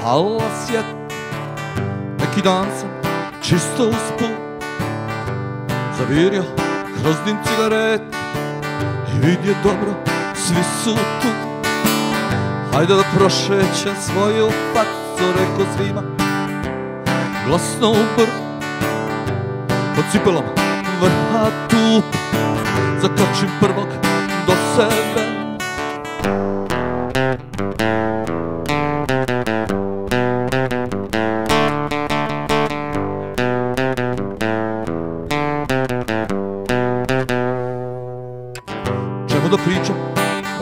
palila sjet. Neki dan sam čisto usput zavirio kroz dim cigaret i vidio dobro, svi su tu. Hajde da prošećem svoju facu, reko svima glasno u brk. Pod cipelom vrha tup zakačim prvog do sebe. Čemu da pričam,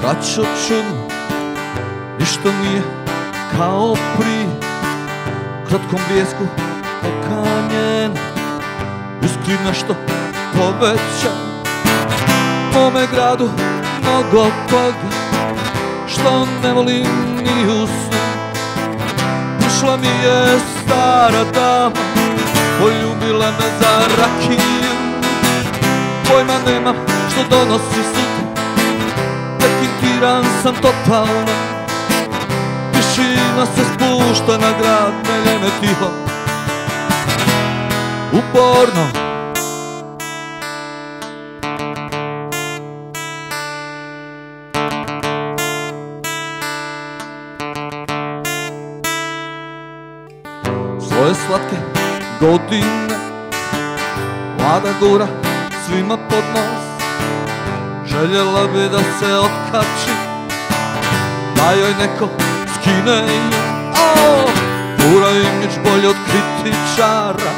braćo čudno, ništa nije kao prije. Kratkom bljesku okanjen, uskli nešto poveća. Mome gradu mnogo toga što ne volim ni u snu. Prišla mi je stara dama, poljubila me za rakiju. Pojma nemam što donosi sutra, dekintiran sam totalno. Tišina se spušta na grad, melje me tiho, uporno. Svoje slatke godine mlada gura svima pod nos. Željela bi da se otkači, da joj neko skine pura imidž bolje od kritičara.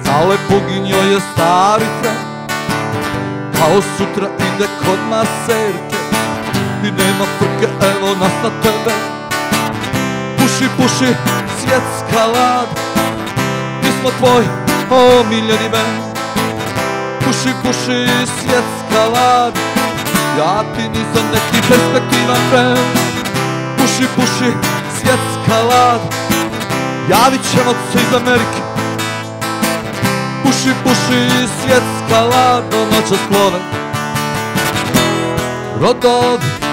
Za lepoginjo je stari trend, kao sutra ide kod maserke i nema frke, evo nas na tebe. Puši, puši, svjetska lada, mi smo tvoj omiljeni bend. Puši, puši, svjetska lada, ja ti nisam neki perspektivan frend. Puši, puši, svjetska lada, javit ćemo se iz Amerike. Puši, puši, svjetska lada, noćas plove brodovi.